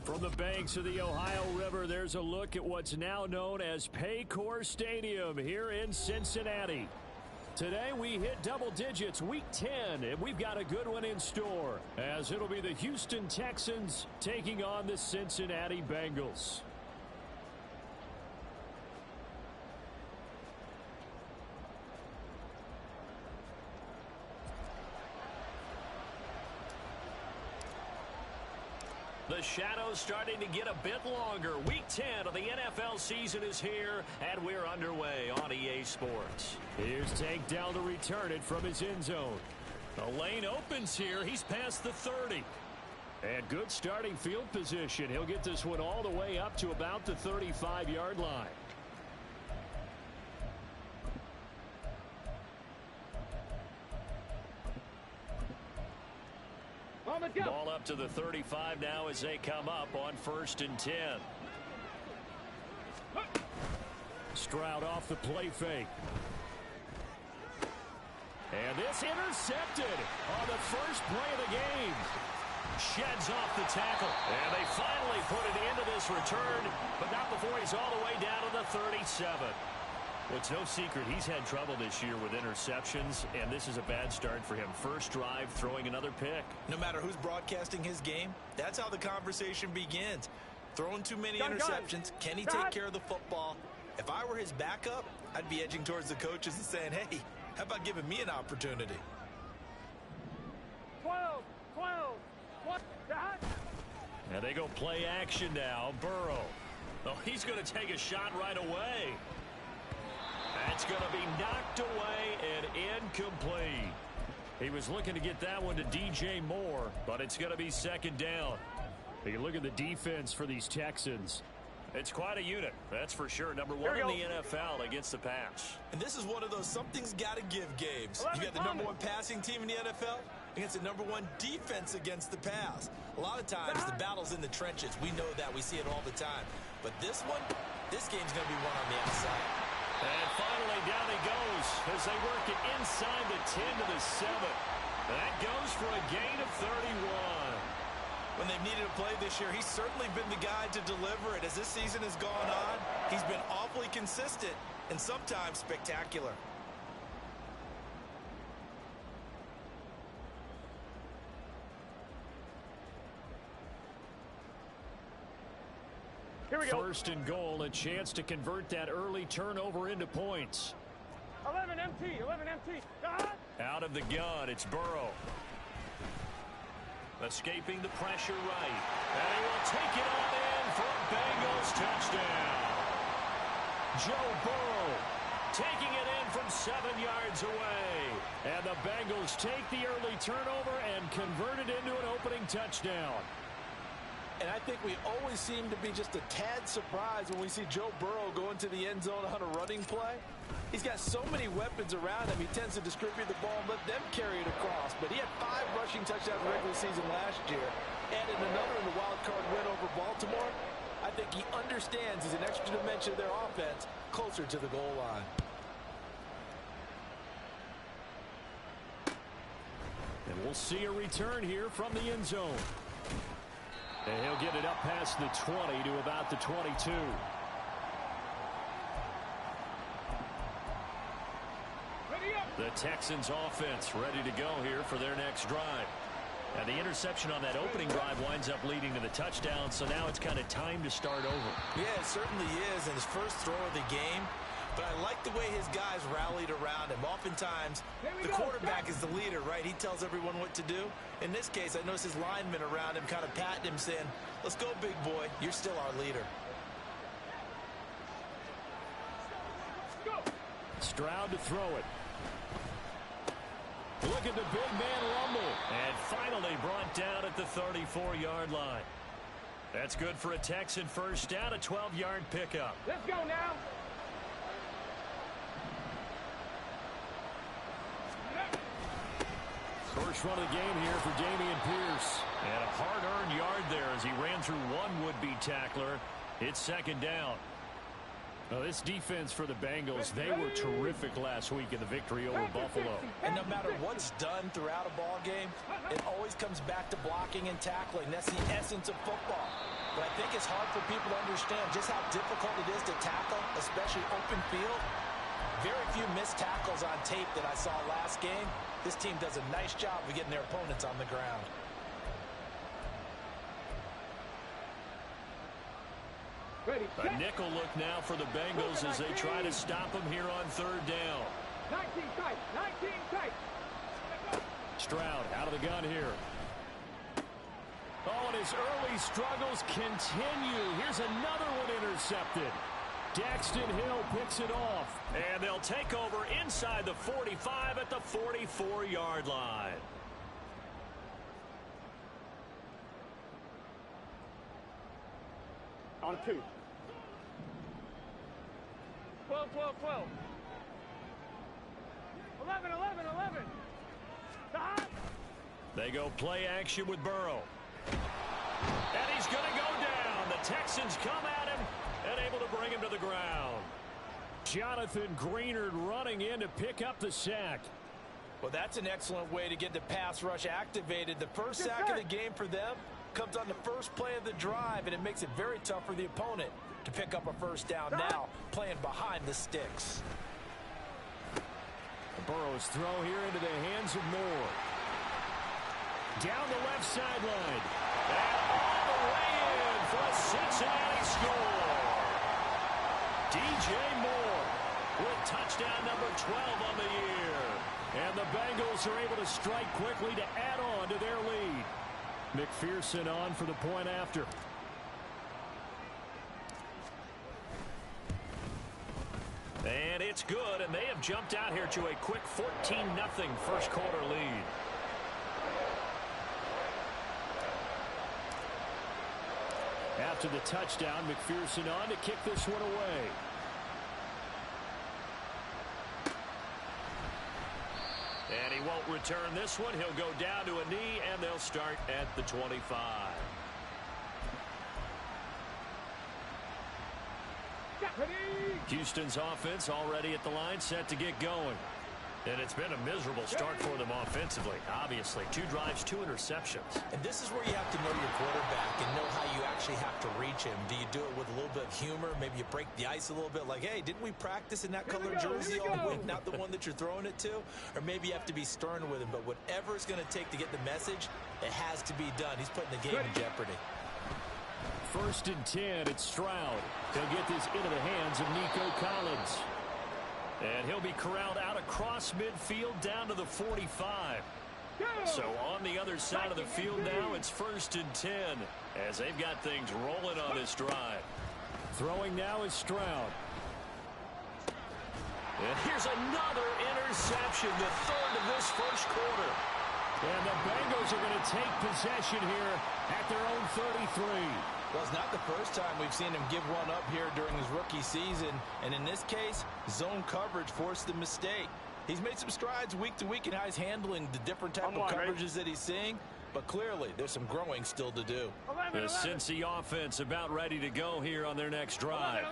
From the banks of the Ohio River, there's a look at what's now known as Paycor Stadium here in Cincinnati. Today we hit double digits, week 10, and we've got a good one in store, as it'll be the Houston Texans taking on the Cincinnati Bengals. The shadow's starting to get a bit longer. Week 10 of the NFL season is here, and we're underway on EA Sports. Here's Tank down to return it from his end zone. The lane opens here. He's past the 30. And good starting field position. He'll get this one all the way up to about the 35-yard line. Ball up to the 35 now as they come up on 1st and 10. Stroud off the play fake. And this intercepted on the first play of the game. Sheds off the tackle. And they finally put it into this return, but not before he's all the way down to the 37. Well, it's no secret he's had trouble this year with interceptions, and this is a bad start for him. First drive, throwing another pick. No matter who's broadcasting his game, that's how the conversation begins. Throwing too many interceptions, can he take care of the football? If I were his backup, I'd be edging towards the coaches and saying, hey, how about giving me an opportunity? 12, And they go play action now. Burrow. Oh, he's going to take a shot right away. That's going to be knocked away and incomplete. He was looking to get that one to DJ Moore, but it's going to be second down. You look at the defense for these Texans. It's quite a unit, that's for sure. Number one in the NFL against the pass. And this is one of those something's got to give games. You got the number one passing team in the NFL against the number one defense against the pass. A lot of times the battle's in the trenches. We know that. We see it all the time. But this game's going to be won on the outside. And finally down he goes as they work it inside the 10 to the 7. That goes for a gain of 31. When they've needed a play this year, he's certainly been the guy to deliver it. As this season has gone on, he's been awfully consistent and sometimes spectacular. Here we go. First and goal, a chance to convert that early turnover into points. 11 MT. Out of the gun, it's Burrow. Escaping the pressure right. And he will take it on in for a Bengals touchdown. Joe Burrow taking it in from 7 yards away. And the Bengals take the early turnover and convert it into an opening touchdown. And I think we always seem to be just a tad surprised when we see Joe Burrow go into the end zone on a running play. He's got so many weapons around him. He tends to distribute the ball and let them carry it across. But he had 5 rushing touchdowns in the regular season last year. Added another in the wild card win over Baltimore. I think he understands he's an extra dimension of their offense closer to the goal line. And we'll see a return here from the end zone. And he'll get it up past the 20 to about the 22. The Texans offense ready to go here for their next drive. And the interception on that opening drive winds up leading to the touchdown, so now it's kind of time to start over. Yeah, it certainly is in his first throw of the game. But I like the way his guys rallied around him. Oftentimes, the quarterback is the leader, right? He tells everyone what to do. In this case, I noticed his linemen around him kind of patting him, saying, let's go, big boy. You're still our leader. Stroud to throw it. Look at the big man rumble. And finally brought down at the 34-yard line. That's good for a Texan first down, a 12-yard pickup. Let's go now. First run of the game here for Dameon Pierce. And a hard-earned yard there as he ran through one would-be tackler. It's second down. Now, this defense for the Bengals, they were terrific last week in the victory over Buffalo. And no matter what's done throughout a ball game, it always comes back to blocking and tackling. That's the essence of football. but I think it's hard for people to understand just how difficult it is to tackle, especially open field. Very few missed tackles on tape that I saw last game. This team does a nice job of getting their opponents on the ground. A nickel look now for the Bengals as they try to stop him here on third down. 19 tight, 19 tight. Stroud out of the gun here. Oh, and his early struggles continue. Here's another one intercepted. Daxton Hill picks it off. And they'll take over inside the 45 at the 44-yard line. On 2. 12, 12, 12. 11, 11, 11. Stop. They go play action with Burrow. And he's going to go down. The Texans come at him and able to bring him to the ground. Jonathan Greenard running in to pick up the sack. Well, that's an excellent way to get the pass rush activated. The first sack of the game for them comes on the first play of the drive, and it makes it very tough for the opponent to pick up a first down now, playing behind the sticks. Burrow's throw here into the hands of Moore. Down the left sideline. And all the way in for a Cincinnati score. DJ Moore with touchdown number 12 on the year. And the Bengals are able to strike quickly to add on to their lead. McPherson on for the point after. And it's good, and they have jumped out here to a quick 14-0 first quarter lead. After the touchdown, McPherson on to kick this one away. And he won't return this one. He'll go down to a knee, and they'll start at the 25. Houston's offense already at the line, set to get going. And it's been a miserable start for them offensively. Obviously, 2 drives, 2 interceptions. And this is where you have to know your quarterback and know how you actually have to reach him. Do you do it with a little bit of humor? Maybe you break the ice a little bit like, hey, didn't we practice in that color jersey all week, not the one that you're throwing it to? Or maybe you have to be stern with him. But whatever it's going to take to get the message, it has to be done. He's putting the game in jeopardy. 1st and 10, it's Stroud. He'll get this into the hands of Nico Collins. And he'll be corralled out across midfield down to the 45. So on the other side of the field now, it's 1st and 10 as they've got things rolling on this drive. Throwing now is Stroud. And here's another interception, the 3rd of this first quarter. And the Bengals are going to take possession here at their own 33. Well, it's not the first time we've seen him give one up here during his rookie season. And in this case, zone coverage forced the mistake. He's made some strides week to week in how he's handling the different type of coverages that he's seeing. But clearly, there's some growing still to do. The Cincy offense about ready to go here on their next drive.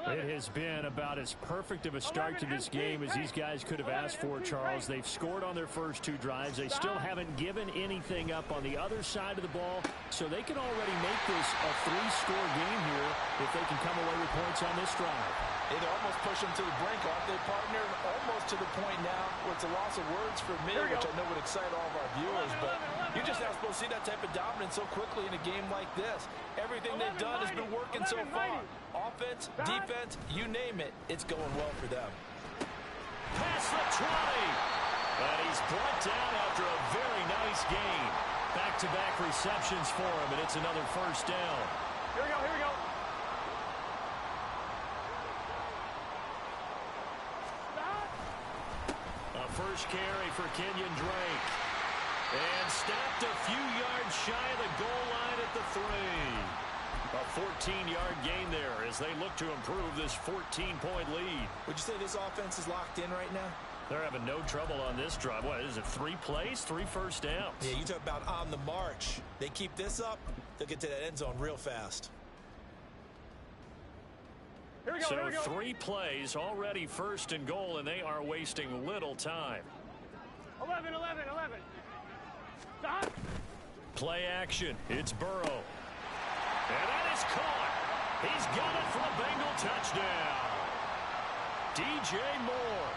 It has been about as perfect of a start to this game as these guys could have asked for, Charles. They've scored on their first 2 drives. They still haven't given anything up on the other side of the ball, so they can already make this a 3-score game here if they can come away with points on this drive. They're almost pushing to the brink, aren't they, partner? Almost to the point now where it's a loss of words for me, which I know would excite all of our viewers, but you're just not supposed to see that type of dominance so quickly in a game like this. Everything they've done has been working so far. Offense, defense, you name it, it's going well for them. Past the 20. But he's brought down after a very nice game. Back-to-back receptions for him, and it's another first down. Here we go, here we go. A first carry for Kenyon Drake. And stopped a few yards shy of the goal line at the 3. A 14-yard gain there as they look to improve this 14-point lead. Would you say this offense is locked in right now? They're having no trouble on this drive. What is it, 3 plays, 3 first downs? Yeah, you talk about on the march. They keep this up, they'll get to that end zone real fast. Here we go, So here we go. 3 plays, already 1st and goal, and they are wasting little time. 11, 11, 11. Stop. Play action. It's Burrow. And that He's got it for a Bengal touchdown. DJ Moore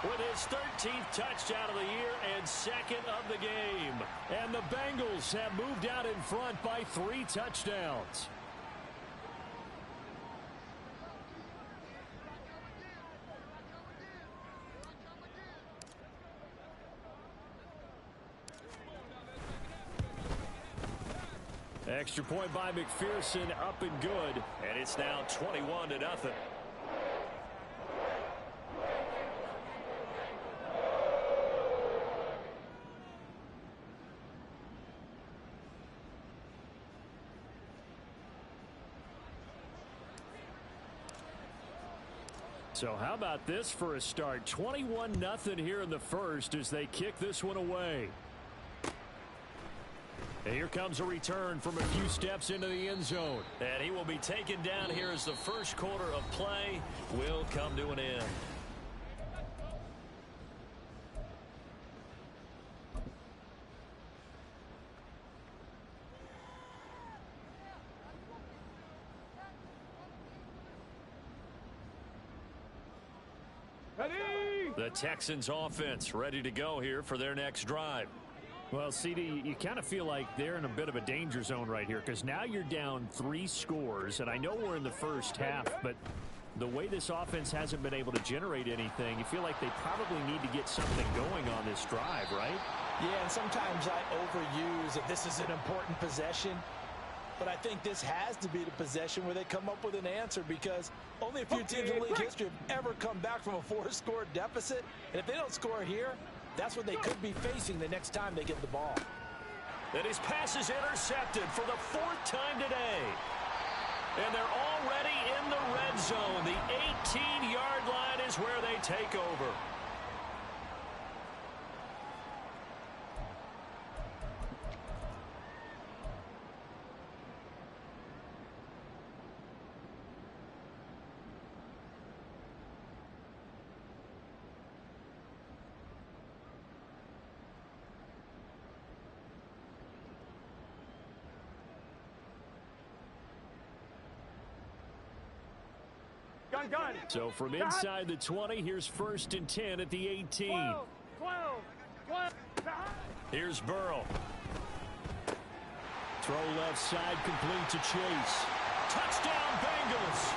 with his 13th touchdown of the year and second of the game. And the Bengals have moved out in front by 3 touchdowns. Extra point by McPherson, up and good. And it's now 21-0. So how about this for a start? 21-0 here in the first as they kick this one away. And here comes a return from a few steps into the end zone. And he will be taken down here as the first quarter of play will come to an end. Ready? The Texans offense ready to go here for their next drive. Well, CD, you kind of feel like they're in a bit of a danger zone right here because now you're down 3 scores, and I know we're in the first half, but the way this offense hasn't been able to generate anything, you feel like they probably need to get something going on this drive, right? Yeah, and sometimes I overuse that this is an important possession, but I think this has to be the possession where they come up with an answer because only a few teams in league history have ever come back from a 4-score deficit, and if they don't score here, that's what they could be facing the next time they get the ball. And his pass is intercepted for the 4th time today. And they're already in the red zone. The 18-yard line is where they take over. Gun. So from inside the 20, here's 1st and 10 at the 18. 12. Here's Burrow. Throw left side, complete to Chase. Touchdown, Bengals.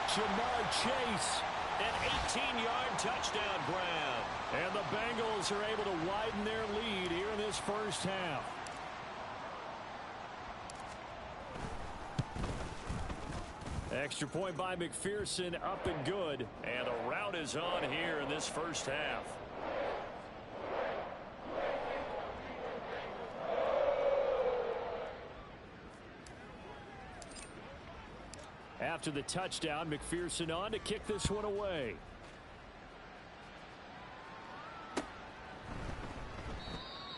Jamar Chase, an 18-yard touchdown grab. And the Bengals are able to widen their lead here in this first half. Extra point by McPherson, up and good. And a rout is on here in this first half. After the touchdown, McPherson on to kick this one away.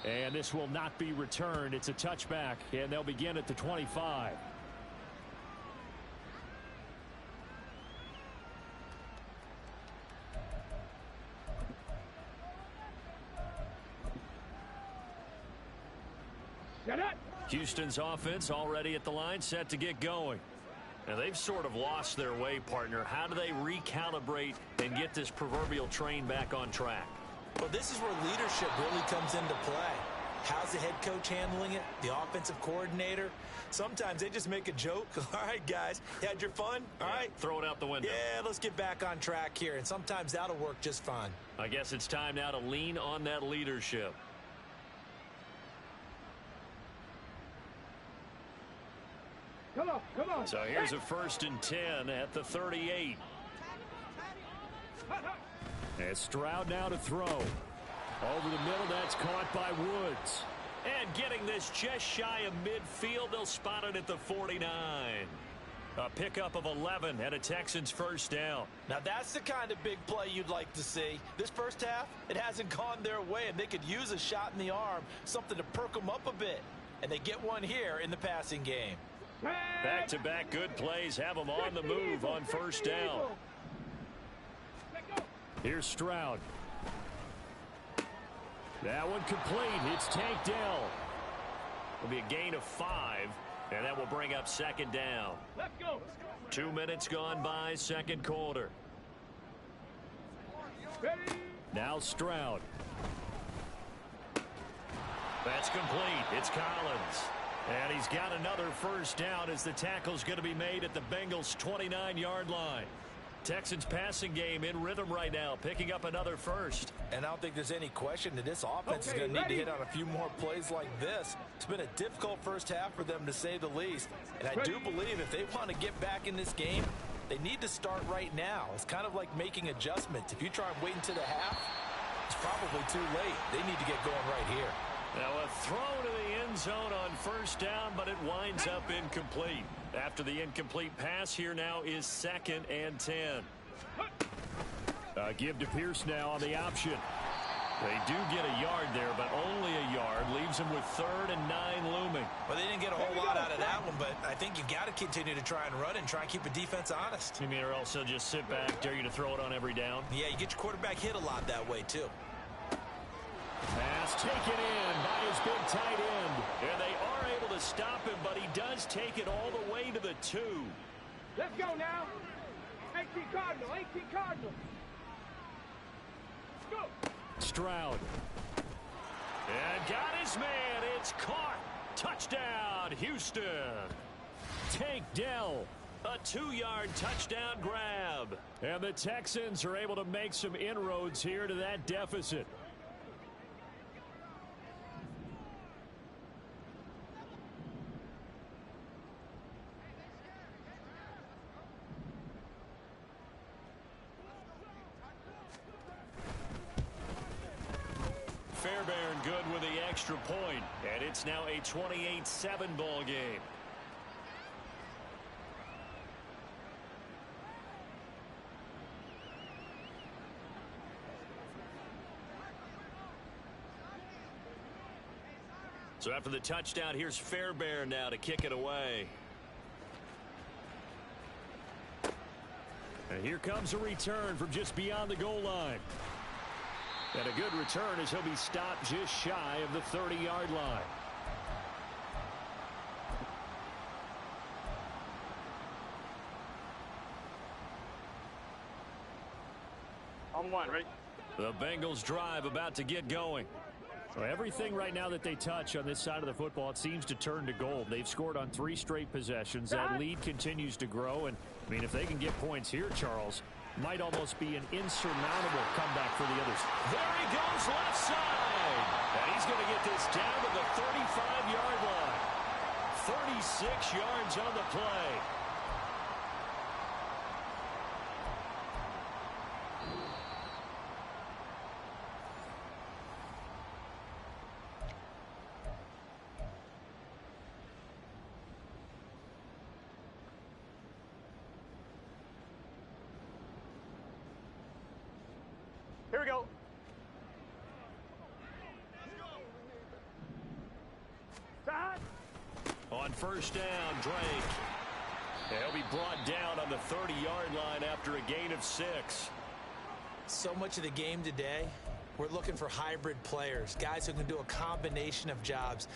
And this will not be returned. It's a touchback, and they'll begin at the 25. Houston's offense already at the line, set to get going. Now they've sort of lost their way, partner. How do they recalibrate and get this proverbial train back on track? Well, this is where leadership really comes into play. How's the head coach handling it? The offensive coordinator? Sometimes they just make a joke. All right, guys, you had your fun? All right. Throw it out the window. Yeah, let's get back on track here. And sometimes that'll work just fine. I guess it's time now to lean on that leadership. Come on. So here's a 1st and 10 at the 38. And Stroud now to throw. Over the middle, that's caught by Woods. And getting this just shy of midfield, they'll spot it at the 49. A pickup of 11 and a Texans first down. Now that's the kind of big play you'd like to see. This first half, it hasn't gone their way, and they could use a shot in the arm, something to perk them up a bit. And they get one here in the passing game. Back-to-back good plays have them on the move on first down. Here's Stroud. That one complete. It's Tank Dell. It'll be a gain of 5. And that will bring up second down. Let's go. 2 minutes gone by, second quarter. Ready. Now Stroud. That's complete. It's Collins. And he's got another first down as the tackle's going to be made at the Bengals' 29-yard line. Texans passing game in rhythm right now, picking up another first. And I don't think there's any question that this offense is going to need to hit on a few more plays like this. It's been a difficult first half for them, to say the least. And I do believe if they want to get back in this game, they need to start right now. It's kind of like making adjustments. If you try and wait until the half, it's probably too late. They need to get going right here. Now a throw to the end zone on first down, but it winds up incomplete. After the incomplete pass, here now is 2nd and 10. Give to Pierce now on the option. They do get a yard there, but only a yard. Leaves them with 3rd and 9 looming. Well, they didn't get a whole lot out of that one, but I think you've got to continue to try and run and try and keep a defense honest. You mean or else they'll just sit back, dare you to throw it on every down? Yeah, you get your quarterback hit a lot that way, too. Pass taken in by his big tight end. And they are able to stop him, but he does take it all the way to the 2. Let's go now. 18 Cardinal. 18 Cardinal. Go. Stroud. And got his man. It's caught. Touchdown, Houston. Tank Dell. A 2-yard touchdown grab. And the Texans are able to make some inroads here to that deficit. Fairbairn good with the extra point, and it's now a 28-7 ball game. So after the touchdown, here's Fairbairn now to kick it away. And here comes a return from just beyond the goal line. And a good return as he'll be stopped just shy of the 30-yard line. On one, ready? The Bengals drive about to get going. So everything right now that they touch on this side of the football, it seems to turn to gold. They've scored on 3 straight possessions. That lead continues to grow. And, I mean, if they can get points here, Charles, might almost be an insurmountable comeback for the others. There he goes left side. And he's going to get this down to the 35-yard line. 36 yards on the play. Here we go. Side. On first down, Drake. He'll be brought down on the 30-yard line after a gain of 6. So much of the game today, we're looking for hybrid players, guys who can do a combination of jobs.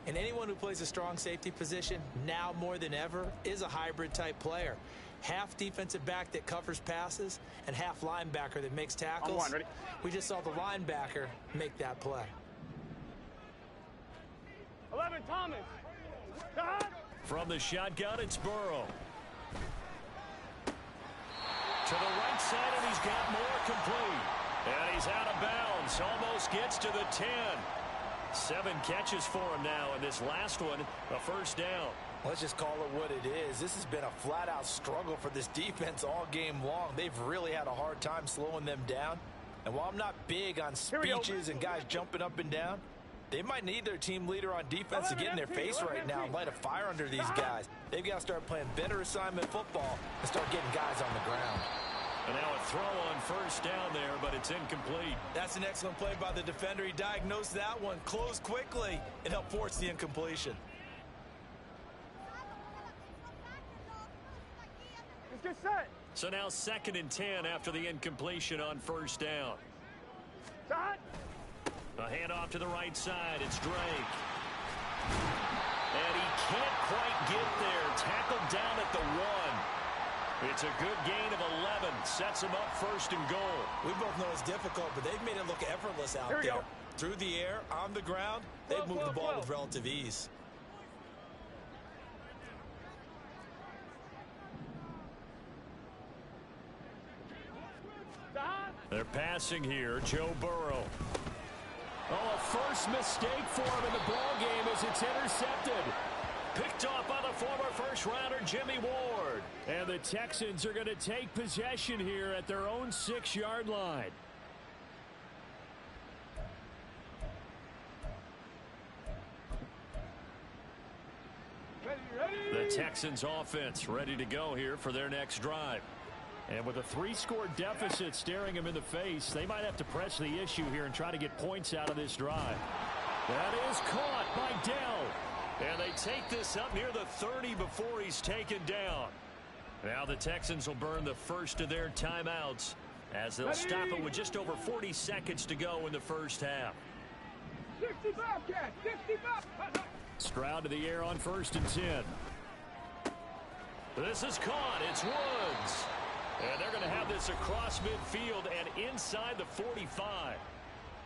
And anyone who plays a strong safety position, now more than ever, is a hybrid type player. Half defensive back that covers passes and half linebacker that makes tackles. On one, ready? We just saw the linebacker make that play. 11 Thomas. Side. From the shotgun, it's Burrow. To the right side, and he's got more complete. And he's out of bounds. Almost gets to the 10. 7 catches for him now, and this last one, a first down. Let's just call it what it is. This has been a flat-out struggle for this defense all game long. They've really had a hard time slowing them down. And while I'm not big on speeches and guys jumping up and down, they might need their team leader on defense to get in their face right now and light a fire under these guys. They've got to start playing better assignment football and start getting guys on the ground. And now a throw on first down there, but it's incomplete. That's an excellent play by the defender. He diagnosed that one, closed quickly, and helped force the incompletion. Let's get set. So now 2nd and 10 after the incompletion on first down. Side. A handoff to the right side. It's Drake. And he can't quite get there. Tackled down at the 1. It's a good gain of 11. Sets him up first and goal. We both know it's difficult, but they've made it look effortless out there. Through the air, on the ground, they've moved the ball with relative ease. They're passing here. Joe Burrow. Oh, a first mistake for him in the ball game as it's intercepted. Picked off by the former first-rounder Jimmy Ward. And the Texans are going to take possession here at their own 6-yard line. The Texans offense ready to go here for their next drive. And with a 3-score deficit staring them in the face, they might have to press the issue here and try to get points out of this drive. That is caught by Dell. And they take this up near the 30 before he's taken down. Now the Texans will burn the first of their timeouts as they'll stop it with just over 40 seconds to go in the first half. 60 Bobcat, 60 Bobcat. Stroud to the air on 1st and 10. This is caught. It's Woods. And they're going to have this across midfield and inside the 45.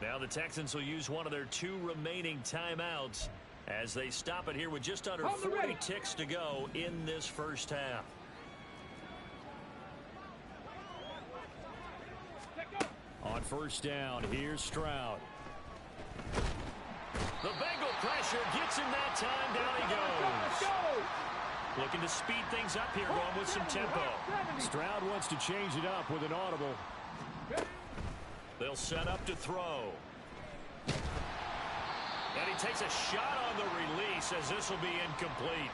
Now the Texans will use one of their 2 remaining timeouts as they stop it here with just under 40 ticks to go in this first half. On 1st down, here's Stroud. The Bengal pressure gets him that time. Down he goes. Looking to speed things up here, going with some tempo. Stroud wants to change it up with an audible. They'll set up to throw. And he takes a shot on the release as this will be incomplete.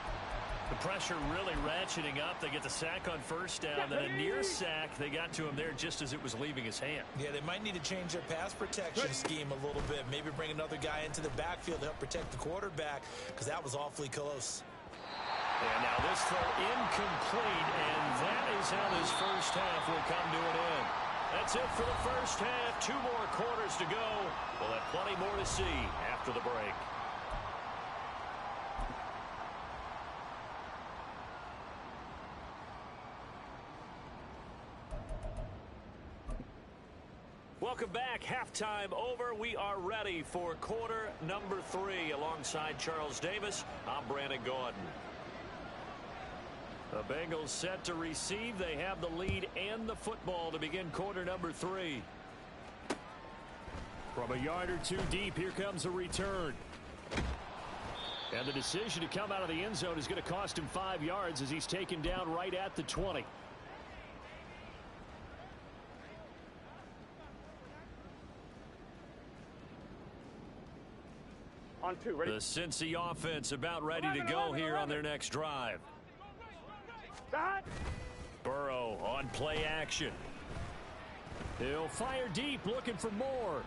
The pressure really ratcheting up. They get the sack on 1st down, then a near sack. They got to him there just as it was leaving his hand. Yeah, they might need to change their pass protection scheme a little bit. Maybe bring another guy into the backfield to help protect the quarterback because that was awfully close. And now this throw incomplete, and that is how this first half will come to an end. That's it for the first half. 2 more quarters to go. We'll have plenty more to see after the break. Welcome back. Halftime over. We are ready for quarter number 3. Alongside Charles Davis, I'm Brandon Gaudin. The Bengals set to receive. They have the lead and the football to begin quarter number 3. From a yard or 2 deep, here comes a return. And the decision to come out of the end zone is going to cost him 5 yards as he's taken down right at the 20. On 2, ready? The Cincy offense about ready to go here on their next drive. Burrow on play action. He'll fire deep, looking for more.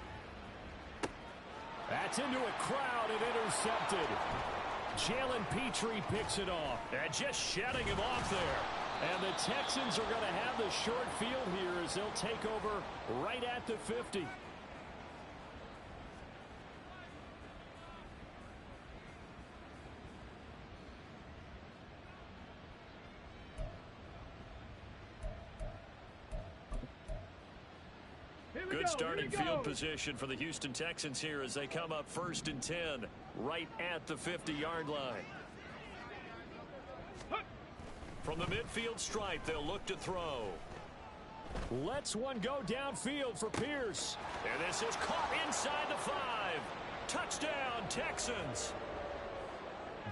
That's into a crowd and intercepted. Jalen Petrie picks it off. And just shutting him off there. And the Texans are going to have the short field here as they'll take over right at the 50. Good starting field position for the Houston Texans here as they come up 1st and 10 right at the 50-yard line. From the midfield stripe, they'll look to throw. Lets one go downfield for Pierce. And this is caught inside the 5. Touchdown, Texans.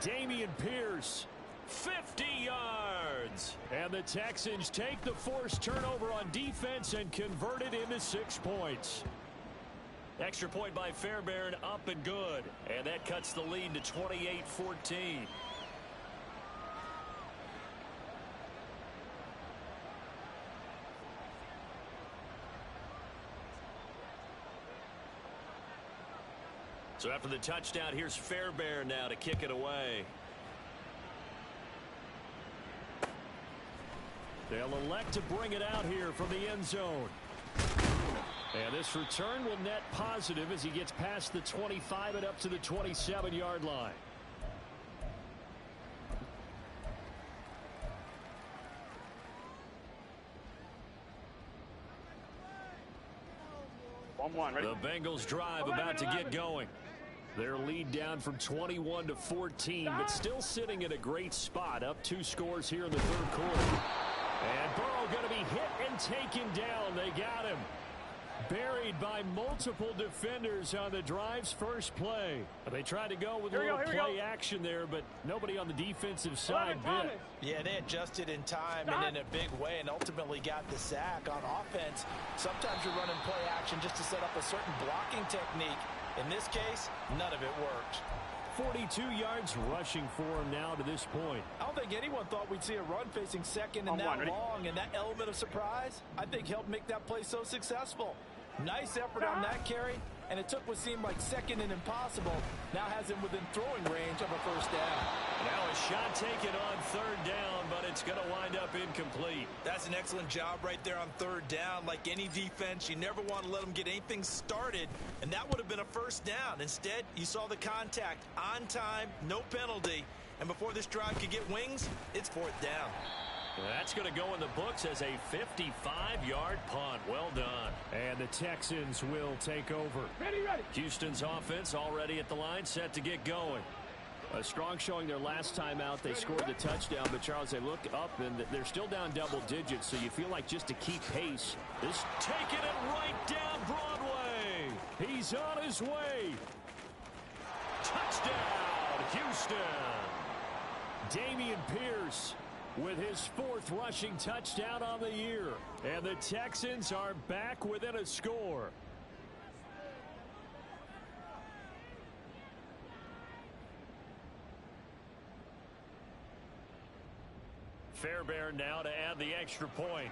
Dameon Pierce. 50 yards. And the Texans take the forced turnover on defense and convert it into 6 points. Extra point by Fairbairn, up and good. And that cuts the lead to 28-14. So after the touchdown, here's Fairbairn now to kick it away. They'll elect to bring it out here from the end zone. And this return will net positive as he gets past the 25 and up to the 27-yard line. On one, ready? The Bengals drive about to get going. Their lead down from 21 to 14, but still sitting in a great spot. Up 2 scores here in the third quarter. And Burrow going to be hit and taken down. They got him. Buried by multiple defenders on the drive's first play. They tried to go with a little play action there, but nobody on the defensive side bit. Yeah, they adjusted in time and in a big way and ultimately got the sack. On offense, sometimes you're running play action just to set up a certain blocking technique. In this case, none of it worked. 42 yards rushing for him now to this point. I don't think anyone thought we'd see a run facing second and that long, and that element of surprise, I think, helped make that play so successful. Nice effort on that carry, and it took what seemed like second and impossible. Now has him within throwing range of a first down. Now a shot taken on third down, but it's going to wind up incomplete. That's an excellent job right there on third down. Like any defense, you never want to let them get anything started, and that would have been a first down. Instead, you saw the contact on time, no penalty, and before this drive could get wings, it's fourth down. That's going to go in the books as a 55-yard punt. Well done. And the Texans will take over. Ready. Houston's offense already at the line, set to get going. A strong showing their last time out. They scored the touchdown, but Charles, they look up and they're still down double digits, so you feel like just to keep pace. This taking it right down Broadway. He's on his way. Touchdown, Houston. Dameon Pierce with his 4th rushing touchdown on the year. And the Texans are back within a score. Fairbairn now to add the extra point.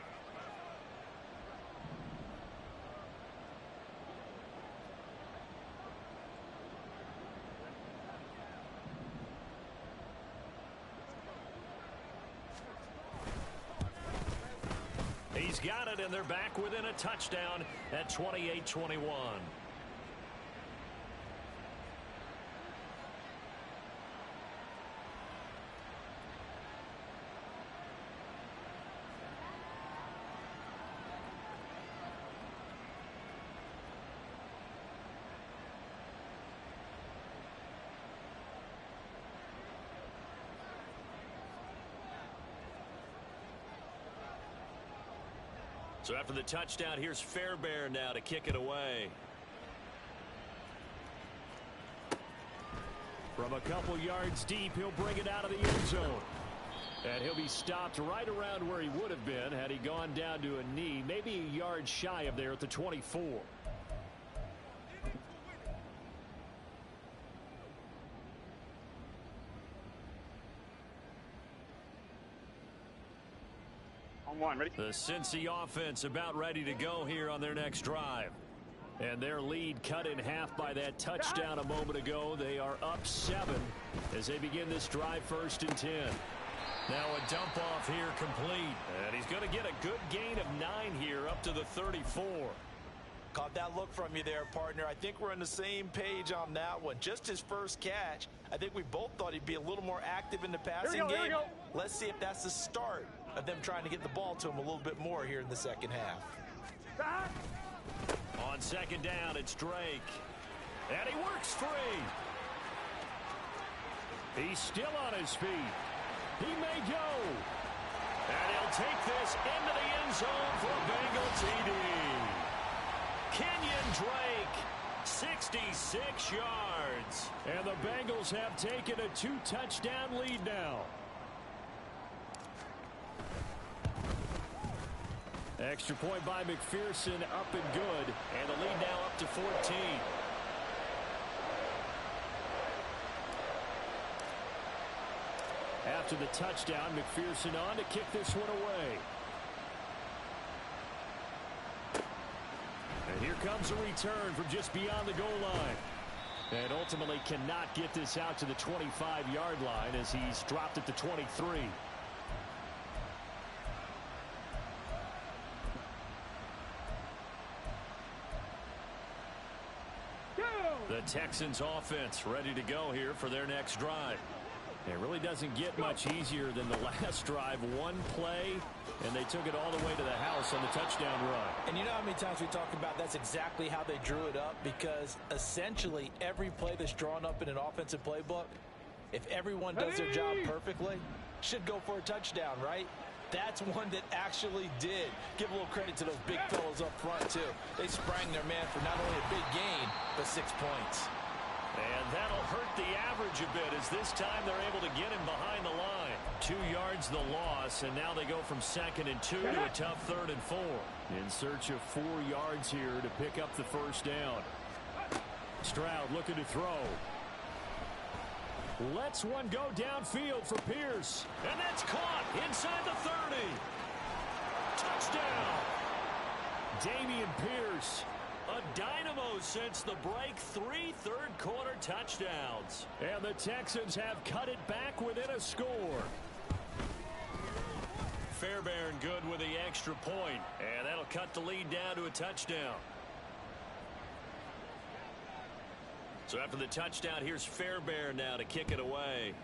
He's got it, and they're back within a touchdown at 28-21. So after the touchdown, here's Fairbairn now to kick it away. From a couple yards deep, he'll bring it out of the end zone. And he'll be stopped right around where he would have been had he gone down to a knee, maybe a yard shy of there at the 24. One, ready? The Cincy offense about ready to go here on their next drive. And their lead cut in half by that touchdown a moment ago. They are up 7 as they begin this drive, 1st and 10. Now a dump off here complete. And he's going to get a good gain of 9 here up to the 34. Caught that look from you there, partner. I think we're on the same page on that one. Just his first catch. I think we both thought he'd be a little more active in the passing game. Let's see if that's the start of them trying to get the ball to him a little bit more here in the second half. On second down, it's Drake. And he works free. He's still on his feet. He may go. And he'll take this into the end zone for a Bengal TD. Kenyon Drake, 66 yards. And the Bengals have taken a 2-touchdown lead now. Extra point by McPherson, up and good. And the lead now up to 14. After the touchdown, McPherson on to kick this one away. And here comes a return from just beyond the goal line. And ultimately cannot get this out to the 25-yard line as he's dropped at the 23. The Texans offense ready to go here for their next drive. It really doesn't get much easier than the last drive. One play, and they took it all the way to the house on the touchdown run. And you know how many times we talk about that's exactly how they drew it up? Because essentially every play that's drawn up in an offensive playbook, if everyone does their job perfectly, should go for a touchdown, right? That's one that actually did. Give a little credit to those big fellows up front, too. They sprang their man for not only a big gain, but 6 points. And that'll hurt the average a bit as this time they're able to get him behind the line. 2 yards the loss, and now they go from 2nd and 2 to a tough 3rd and 4. In search of 4 yards here to pick up the first down. Stroud looking to throw. Lets one go downfield for Pierce. And that's caught inside the 30. Touchdown. Dameon Pierce. A dynamo since the break. 3 third-quarter touchdowns. And the Texans have cut it back within a score. Fairbairn good with the extra point. And that'll cut the lead down to a touchdown. So after the touchdown, here's Fairbairn now to kick it away.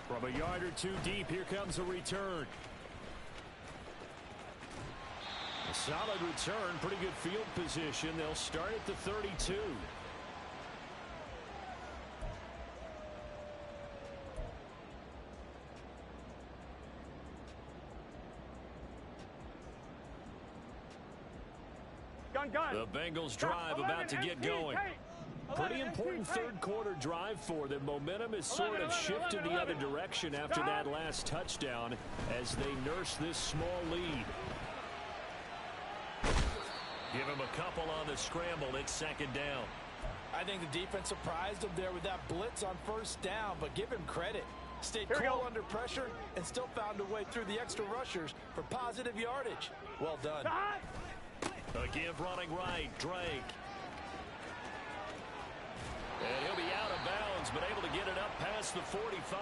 From a yard or 2 deep, here comes a return. A solid return, pretty good field position. They'll start at the 32. The Bengals drive about to get going. Pretty important third-quarter drive for them. Momentum has sort of shifted the other direction after that last touchdown as they nurse this small lead. Give him a couple on the scramble. It's 2nd down. I think the defense surprised him there with that blitz on 1st down, but give him credit. Stayed cool under pressure and still found a way through the extra rushers for positive yardage. Well done. A give running right, Drake. And he'll be out of bounds, but able to get it up past the 45.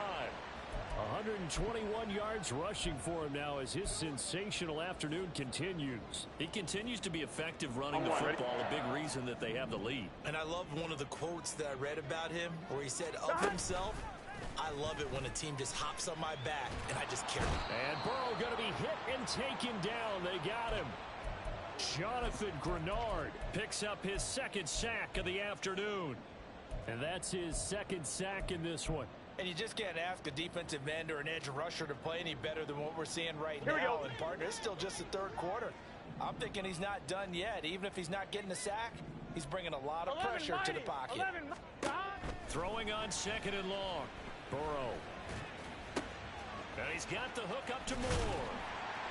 121 yards rushing for him now as his sensational afternoon continues. He continues to be effective running the football, a big reason that they have the lead. And I love one of the quotes that I read about him where he said of himself, I love it when a team just hops on my back and I just carry it. And Burrow going to be hit and taken down. They got him. Jonathan Grenard picks up his 2nd sack of the afternoon. And that's his 2nd sack in this one. And you just can't ask a defensive end or an edge rusher to play any better than what we're seeing right now. And partner, it's still just the 3rd quarter. I'm thinking he's not done yet. Even if he's not getting a sack, he's bringing a lot of pressure to the pocket. Throwing on 2nd and long. Burrow. And he's got the hook up to Moore.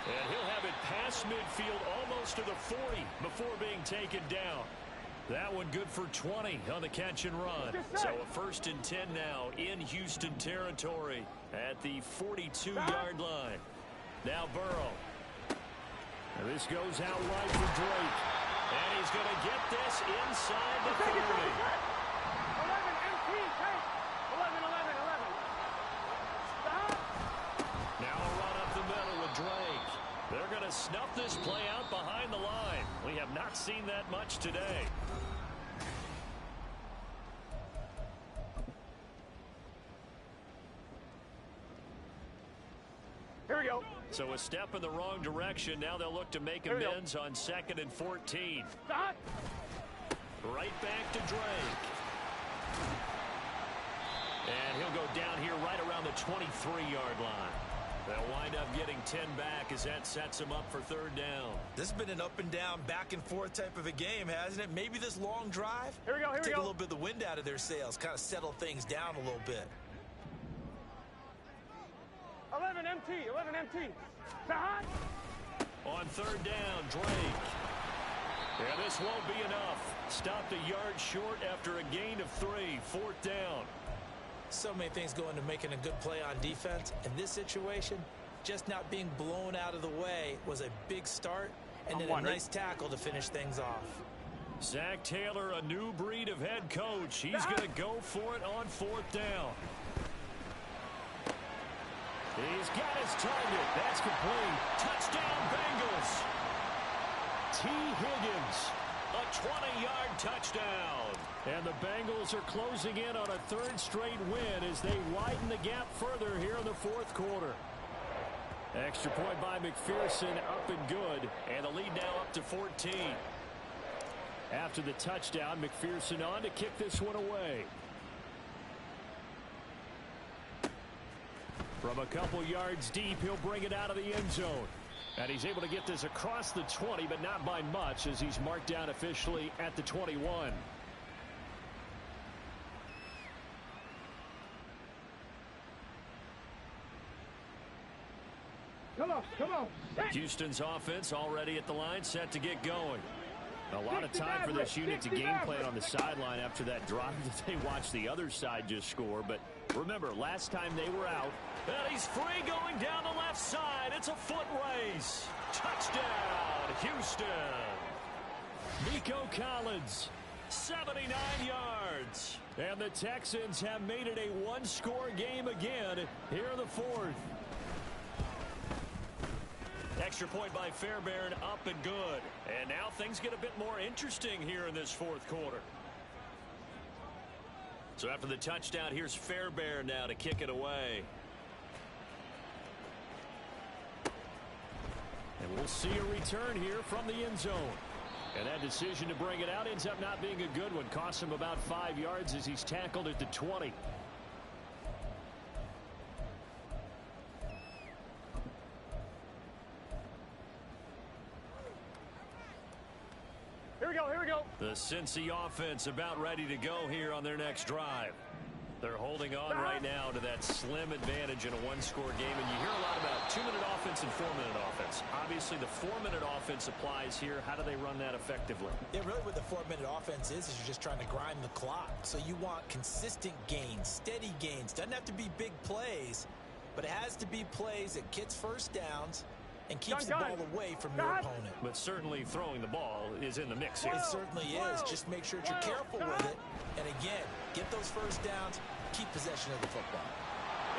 And he'll have it past midfield almost to the 40 before being taken down. That one good for 20 on the catch and run. So a 1st and 10 now in Houston territory at the 42-yard line. Now Burrow. And this goes out right for Drake. And he's going to get this inside the 30. 11 MT, 11. Now a run up the middle with Drake. They're going to snuff this play out behind the line. We have not seen that much today. Here we go. So a step in the wrong direction. Now they'll look to make amends on 2nd and 14. Stop. Right back to Drake. And he'll go down here right around the 23-yard line. They'll wind up getting 10 back as that sets him up for 3rd down. This has been an up and down, back and forth type of a game, hasn't it? Maybe this long drive take a little bit of the wind out of their sails, kind of settle things down a little bit. 11 MT. Stop. On 3rd down, Drake. Yeah, this won't be enough. Stopped a yard short after a gain of 3. 4th down. So many things go into making a good play on defense. In this situation, just not being blown out of the way was a big start, and then a nice tackle to finish things off. Zach Taylor, a new breed of head coach. He's going to go for it on 4th down. He's got his target. That's complete. Touchdown, Bengals. T. Higgins A 20-yard touchdown. And the Bengals are closing in on a third straight win as they widen the gap further here in the fourth quarter. Extra point by McPherson, up and good. And the lead now up to 14. After the touchdown, McPherson on to kick this one away. From a couple yards deep, he'll bring it out of the end zone. And he's able to get this across the 20, but not by much, as he's marked down officially at the 21. Come on, come on. Houston's offense already at the line, set to get going. A lot of time for this unit to game plan on the sideline after that drive that they watched the other side just score. But remember, last time they were out. And he's free going down the left side. It's a foot race. Touchdown, Houston. Nico Collins, 79 yards. And the Texans have made it a one-score game again here in the fourth. Extra point by Fairbairn, up and good. And now things get a bit more interesting here in this fourth quarter. So after the touchdown, here's Fairbairn now to kick it away. And we'll see a return here from the end zone. And that decision to bring it out ends up not being a good one. Costs him about 5 yards as he's tackled at the 20. Here we go, here we go. The Cincy offense about ready to go here on their next drive. They're holding on right now to that slim advantage in a one-score game. And you hear a lot about 2-minute offense and 4-minute offense. Obviously, the 4-minute offense applies here. How do they run that effectively? Yeah, really what the 4-minute offense is you're just trying to grind the clock. So you want consistent gains, steady gains. Doesn't have to be big plays, but it has to be plays that gets first downs and keeps the ball away from your opponent. But certainly throwing the ball is in the mix here. It certainly is. Just make sure that you're careful with it. And again, get those first downs, keep possession of the football.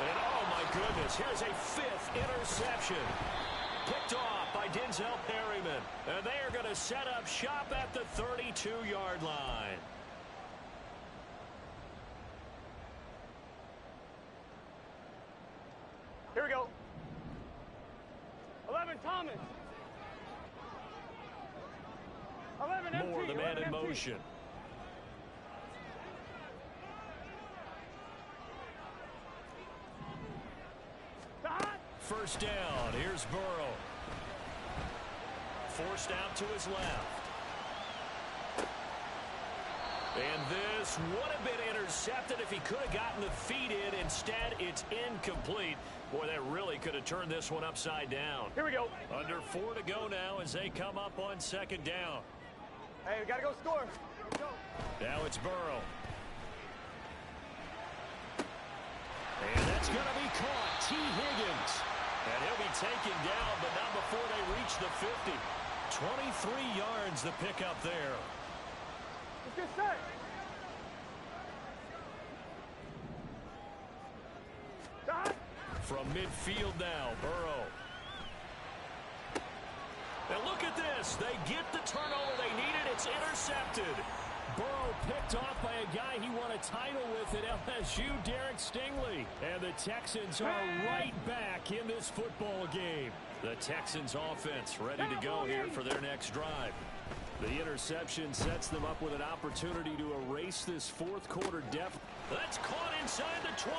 And oh my goodness, here's a 5th interception. Picked off by Denzel Perryman. And they are going to set up shop at the 32-yard line. Here we go. 11 Thomas. 11 MT. Moore, the man in motion. First down. Here's Burrow. Forced out to his left. And this would have been intercepted if he could have gotten the feet in. Instead, it's incomplete. Boy, that really could have turned this one upside down. Here we go. Under 4 to go now as they come up on second down. Hey, we got to go score. Go. Now it's Burrow. And that's going to be caught. T. Higgins. And he'll be taken down, but not before they reach the 50. 23 yards the pickup there. Let's get set. Stop. From midfield now, Burrow. And look at this. They get the turnover they needed. It's intercepted. Burrow picked off by a guy he won a title with at LSU, Derek Stingley. And the Texans are right back in this football game. The Texans offense ready to go here for their next drive. The interception sets them up with an opportunity to erase this fourth quarter deficit. That's caught inside the 20.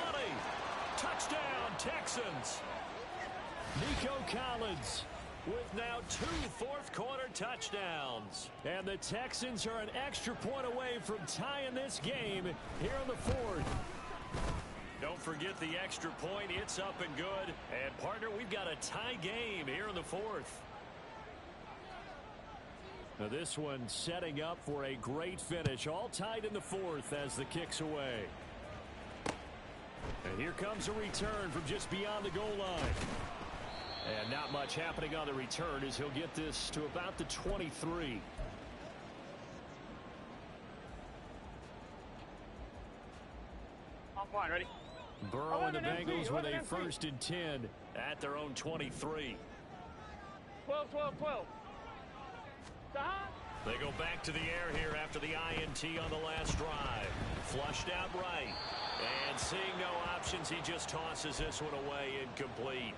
Touchdown, Texans. Nico Collins with now 2 fourth-quarter touchdowns. And the Texans are an extra point away from tying this game here in the fourth. Don't forget the extra point. It's up and good. And, partner, we've got a tie game here in the fourth. Now this one setting up for a great finish. All tied in the fourth as the kick's away. And here comes a return from just beyond the goal line. And not much happening on the return as he'll get this to about the 23. Offline, ready? Burrow and the Bengals with a 11 1st and 10 at their own 23. 12, 12, 12. Stop. They go back to the air here after the INT on the last drive. Flushed out right. And seeing no options, he just tosses this one away incomplete.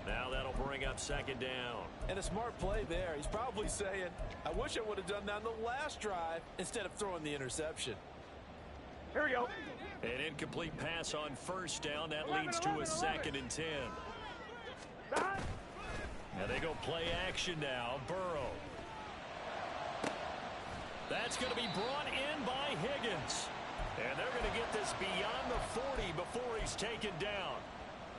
Now that'll bring up second down. And a smart play there. He's probably saying, I wish I would have done that on the last drive instead of throwing the interception. Here we go. An incomplete pass on first down. That leads to a 2nd and 10. Now they go play action now. Burrow. That's going to be brought in by Higgins. And they're going to get this beyond the 40 before he's taken down.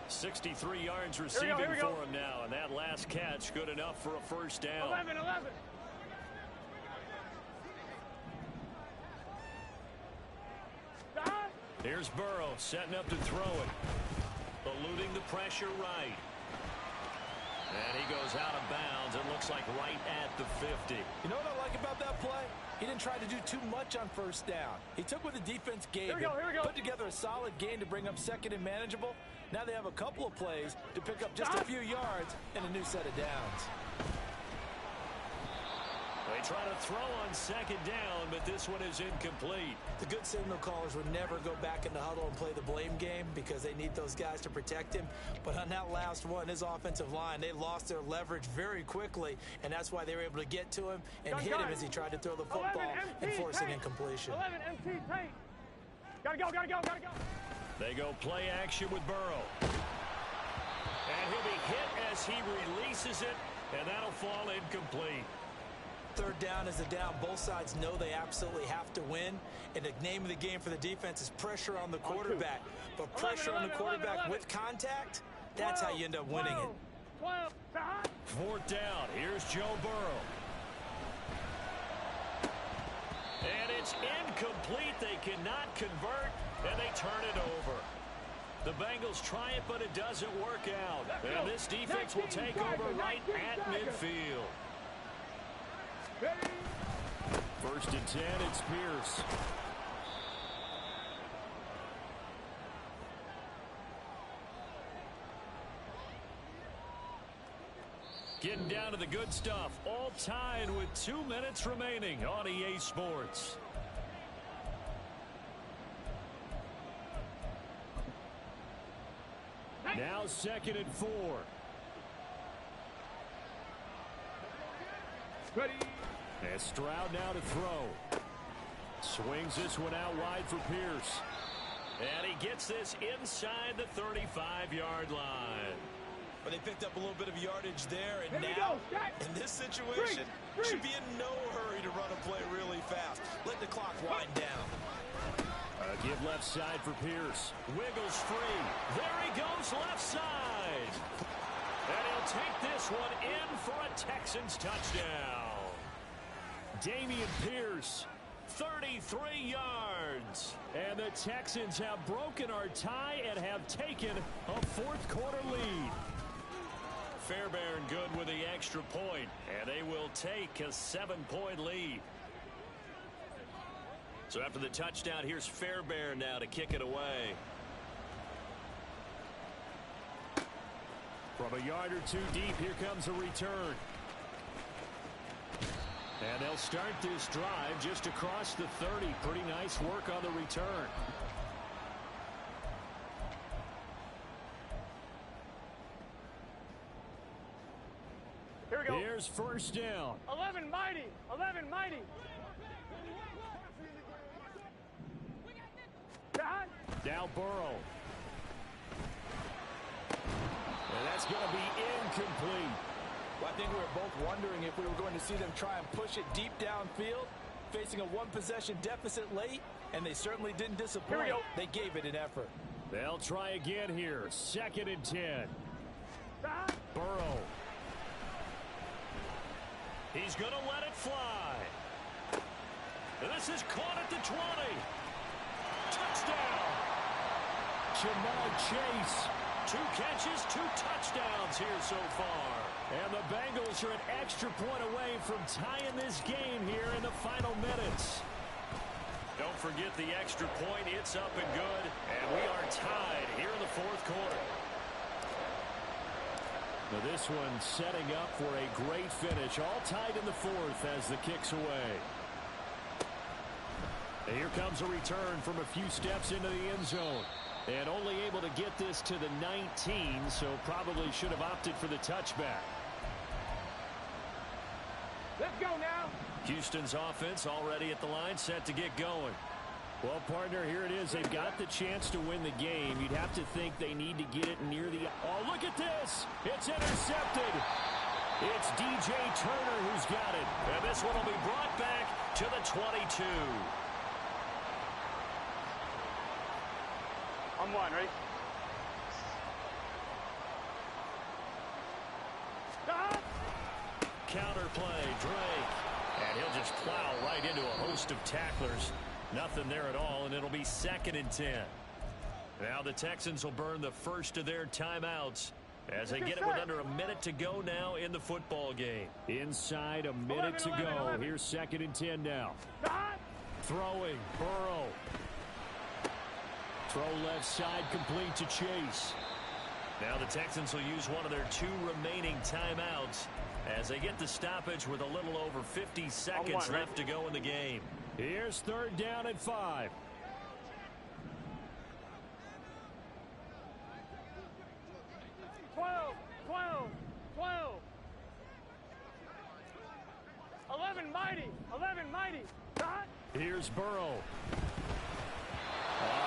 63 yards receiving for him now. And that last catch good enough for a first down. 11. Here's Burrow setting up to throw it. Eluding the pressure right. And he goes out of bounds. It looks like right at the 50. You know what I like about that play? He didn't try to do too much on first down. He took what the defense gave him, put together a solid gain to bring up second and manageable. Now they have a couple of plays to pick up just a few yards and a new set of downs. They try to throw on second down, but this one is incomplete. The good signal callers would never go back in the huddle and play the blame game because they need those guys to protect him. But on that last one, his offensive line, they lost their leverage very quickly, and that's why they were able to get to him and hit him as he tried to throw the football and force an incompletion. 11 MT paint. Gotta go. They go play action with Burrow. And he'll be hit as he releases it, and that'll fall incomplete. Third down is a down. Both sides know they absolutely have to win. And the name of the game for the defense is pressure on the quarterback. But pressure on the quarterback with contact, that's how you end up winning it. 12. Fourth down. Here's Joe Burrow. And it's incomplete. They cannot convert, and they turn it over. The Bengals try it, but it doesn't work out. And this defense will take over right at midfield. First and 10, it's Pierce. Getting down to the good stuff. All tied with 2 minutes remaining on EA Sports. Now 2nd and 4. Ready. And Stroud now to throw. Swings this one out wide for Pierce. And he gets this inside the 35-yard line. But they picked up a little bit of yardage there, and now, in this situation, should be in no hurry to run a play really fast. Let the clock wind down. Give left side for Pierce. Wiggles free. There he goes left side. And he'll take this one in for a Texans touchdown. Dameon Pierce, 33 yards. And the Texans have broken our tie and have taken a fourth-quarter lead. Fairbairn good with the extra point, and they will take a 7-point lead. So after the touchdown, here's Fairbairn now to kick it away. From a yard or two deep, here comes a return. And they'll start this drive just across the 30. Pretty nice work on the return. Here we go. Here's first down. 11 mighty. 11 mighty. Now Burrow. And that's going to be incomplete. Well, I think we were both wondering if we were going to see them try and push it deep downfield, facing a one-possession deficit late, and they certainly didn't disappoint. They gave it an effort. They'll try again here. 2nd and 10. Burrow. He's going to let it fly. And this is caught at the 20. Touchdown. Ja'Marr Chase. 2 catches, 2 touchdowns here so far. And the Bengals are an extra point away from tying this game here in the final minutes. Don't forget the extra point. It's up and good. And we are tied here in the fourth quarter. Now this one setting up for a great finish. All tied in the fourth as the kick's away. And here comes a return from a few steps into the end zone. And only able to get this to the 19, so probably should have opted for the touchback. Let's go now. Houston's offense already at the line, set to get going. Well, partner, here it is. They've got the chance to win the game. You'd have to think they need to get it near the... Oh, look at this. It's intercepted. It's DJ Turner who's got it. And this one will be brought back to the 22. On one, ready? Counter play, Drake. And he'll just plow right into a host of tacklers. Nothing there at all, and it'll be 2nd and 10. Now the Texans will burn the first of their timeouts as they get it with under a minute to go now in the football game. Inside a minute to go. Here's 2nd and 10 now. Throwing, Burrow. Throw left side complete to Chase. Now the Texans will use one of their 2 remaining timeouts as they get the stoppage with a little over 50 seconds left to go in the game. Here's 3rd down and 5. Here's Burrow.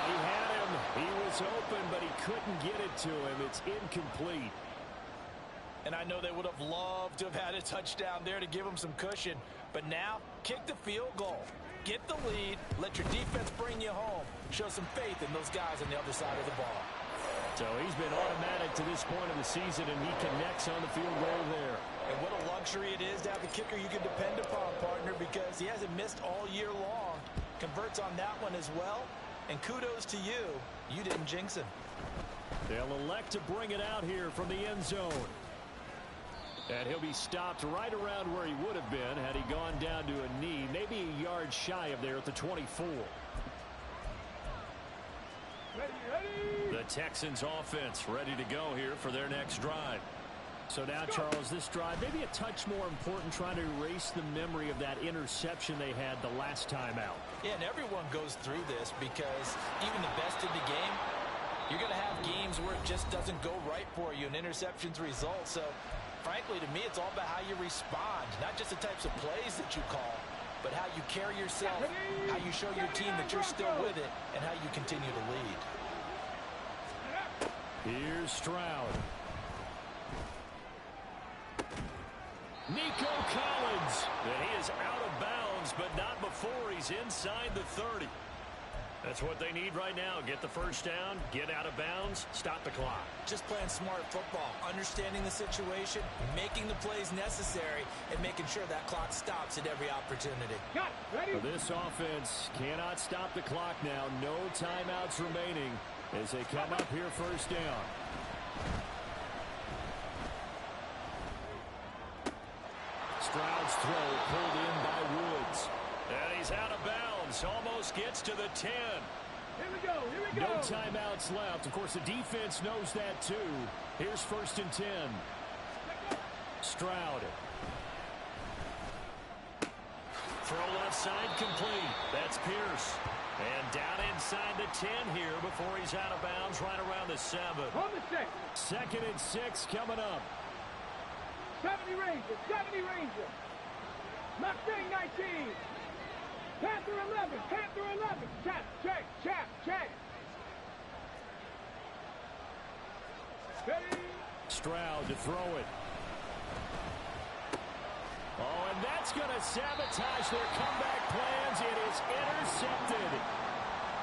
He had him. He was open, but he couldn't get it to him. It's incomplete. And I know they would have loved to have had a touchdown there to give them some cushion. But now, kick the field goal. Get the lead. Let your defense bring you home. Show some faith in those guys on the other side of the ball. So he's been automatic to this point of the season, and he connects on the field goal there. And what a luxury it is to have a kicker you can depend upon, partner, because he hasn't missed all year long. Converts on that one as well. And kudos to you. You didn't jinx him. They'll elect to bring it out here from the end zone. And he'll be stopped right around where he would have been had he gone down to a knee, maybe a yard shy of there at the 24. The Texans offense ready to go here for their next drive. So now, Charles, this drive maybe a touch more important, trying to erase the memory of that interception they had the last time out. Yeah, and everyone goes through this because even the best in the game, you're going to have games where it just doesn't go right for you and interceptions result. So, frankly, to me, it's all about how you respond, not just the types of plays that you call, but how you carry yourself, how you show your team that you're still with it, and how you continue to lead. Here's Stroud. Nico Collins. And he is out of bounds, but not before he's inside the 30. That's what they need right now. Get the first down, get out of bounds, stop the clock. Just playing smart football, understanding the situation, making the plays necessary, and making sure that clock stops at every opportunity. Ready? This offense cannot stop the clock now. No timeouts remaining as they come up here first down. Stroud's throw pulled in by Woods. And he's out of bounds. Almost gets to the 10. Here we go. Here we go. No timeouts left. Of course, the defense knows that too. Here's 1st and 10. Stroud. Throw left side complete. That's Pierce. And down inside the 10 here before he's out of bounds right around the 7. On the 6. 2nd and 6 coming up. 70 Ranger. 70 Ranger. Mustang 19. Panther 11. Panther 11. Check, check, check, check. Ready? Stroud to throw it. Oh, and that's going to sabotage their comeback plans. It is intercepted.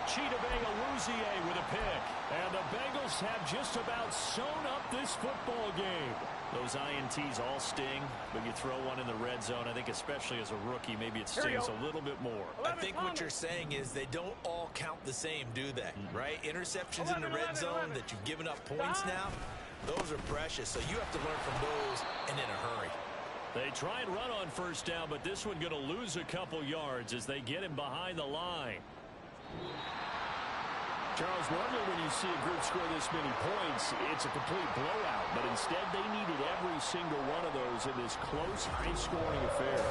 Chidobe Awuzie with a pick. And the Bengals have just about sewn up this football game. Those INTs all sting, but you throw one in the red zone, I think especially as a rookie, maybe it stings a little bit more. I think what you're saying is they don't all count the same, do they? Right? Interceptions in the red zone that you've given up points now, those are precious. So you have to learn from those and in a hurry. They try and run on first down, but this one going to lose a couple yards as they get him behind the line. Charles, normally when you see a group score this many points, it's a complete blowout. But instead, they needed every single one of those in this close, high-scoring affair.